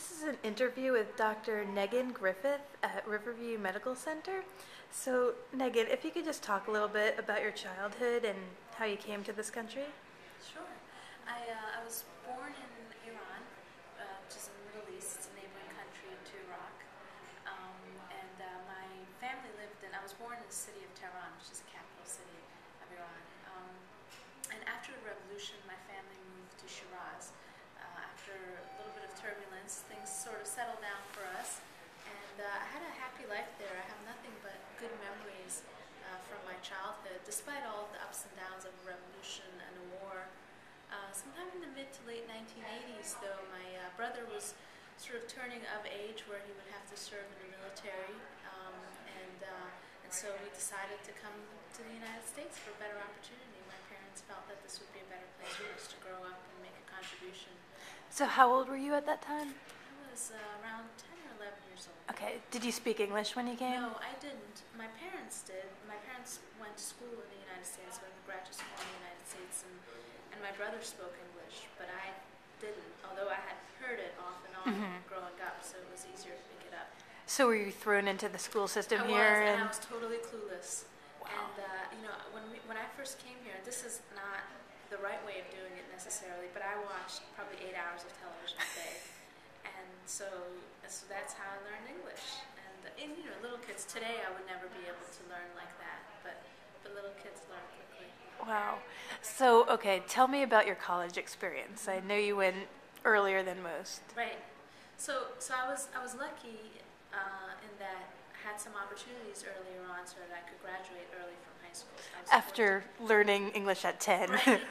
This is an interview with Dr. Negin Griffith at Riverview Medical Center. So, Negin, if you could just talk a little bit about your childhood and how you came to this country. Sure. I was born in Iran, which is in the Middle East. It's a neighboring country to Iraq. My family lived in, I was born in the city of Tehran, which is the capital city of Iran. And after the revolution, my family moved to Shiraz. After a little bit of turbulence, things sort of settled down for us. And I had a happy life there. I have nothing but good memories from my childhood, despite all the ups and downs of a revolution and a war. Sometime in the mid to late 1980s, though, my brother was sort of turning of age where he would have to serve in the military. And so we decided to come to the United States for a better opportunity. My parents felt that this would be a better place for us to grow up and make a contribution. So, how old were you at that time? I was around 10 or 11 years old. Okay. Did you speak English when you came? No, I didn't. My parents did. My parents went to school in the United States, went to graduate school in the United States, and my brother spoke English, but I didn't, although I had heard it off and on growing up, so it was easier to pick it up. So, were you thrown into the school system I here? was, and I was totally clueless. Wow. And when I first came here, this is not the right way of doing it necessarily, but I watched probably 8 hours of television a day, and so that's how I learned English. And little kids today, I would never be able to learn like that, but little kids learn quickly. Wow. So, okay, tell me about your college experience. I know you went earlier than most. Right. So I was lucky in that I had some opportunities earlier on so that I could graduate early from high school. After learning English at 10. Right.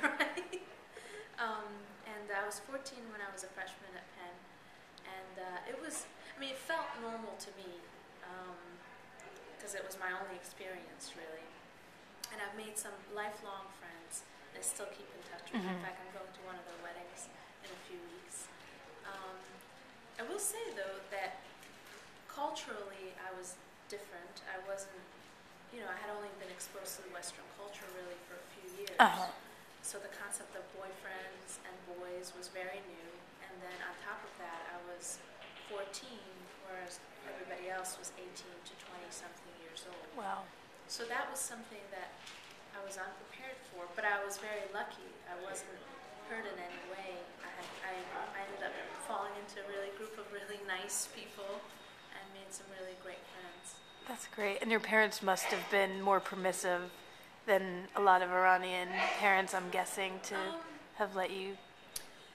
And I was 14 when I was a freshman at Penn, and it felt normal to me because it was my only experience really. And I've made some lifelong friends, and I still keep in touch with them. In fact, I'm going to one of their weddings in a few weeks. I will say though that culturally I was different. I wasn't, I had only been exposed to the Western culture really for a few years. So the concept of boyfriends and boys was very new. And then on top of that, I was 14, whereas everybody else was 18 to 20-something years old. Wow. So that was something that I was unprepared for, but I was very lucky. I wasn't hurt in any way. I ended up falling into a group of really nice people and made some really great friends. That's great. And your parents must have been more permissive than a lot of Iranian parents, I'm guessing, to have let you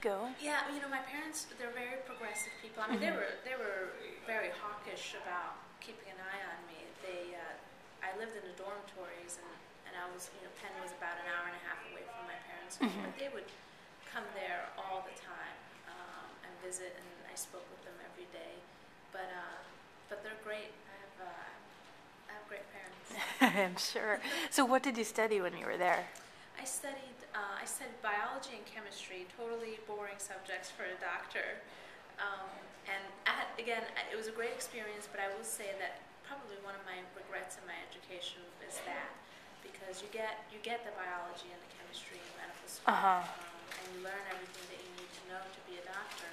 go. Yeah, my parents, they're very progressive people. I mean, they were very hawkish about keeping an eye on me. I lived in the dormitories, and I was, Penn was about an hour and a half away from my parents' home, but they would come there all the time and visit, and I spoke with them every day. But they're great. I have great parents. I'm sure. So what did you study when you were there? I studied biology and chemistry, totally boring subjects for a doctor. It was a great experience, but I will say that probably one of my regrets in my education is that, because you get the biology and the chemistry in medical school, and you learn everything that you need to know to be a doctor.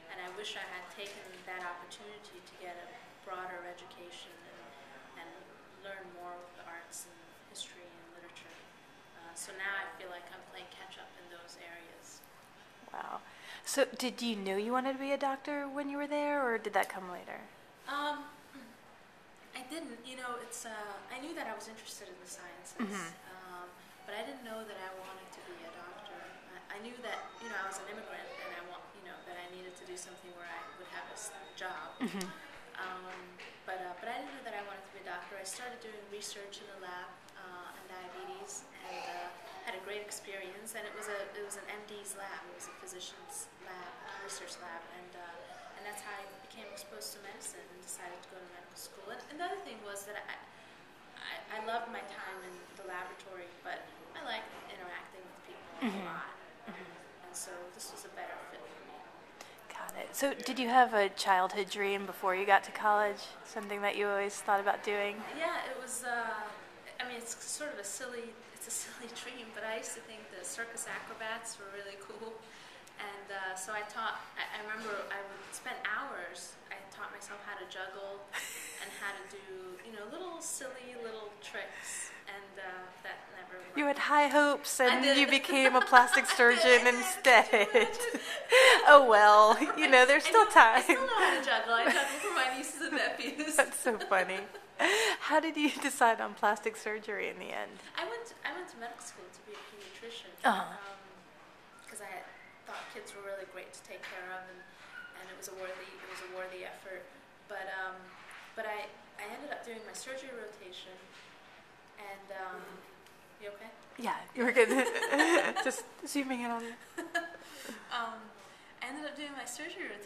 And I wish I had taken that opportunity to get a broader education and learn more of the arts and history and literature. So now I feel like I'm playing catch up in those areas. Wow. So did you know you wanted to be a doctor when you were there, or did that come later? I didn't. I knew that I was interested in the sciences, but I didn't know that I wanted to be a doctor. I knew that, I was an immigrant, and that I needed to do something where I would have a job. But I didn't know that I wanted to be a doctor. I started doing research in the lab on diabetes, and had a great experience. And it was an MD's lab. It was a physician's lab, research lab, and that's how I became exposed to medicine and decided to go to medical school. And the other thing was that I loved my time in the laboratory, but I liked interacting with people a lot. And so this was a better fit for me. Got it. So did you have a childhood dream before you got to college? Something that you always thought about doing? Yeah, it was, it's sort of a silly dream, but I used to think the circus acrobats were really cool. And so I remember I would spent hours. I taught myself how to juggle and how to do, little silly little tricks, and that never worked. You had high hopes, and I did. you became a plastic surgeon instead. Oh well, there's still time. I still know how to juggle. I juggle for my nieces and nephews. That's so funny. How did you decide on plastic surgery in the end? I went to medical school to be a pediatrician because I thought kids were really great to take care of, and it was a worthy effort. But I ended up doing my surgery rotation, and you okay? Yeah, you were good. Just zooming in on you. I ended up doing my surgery rotation.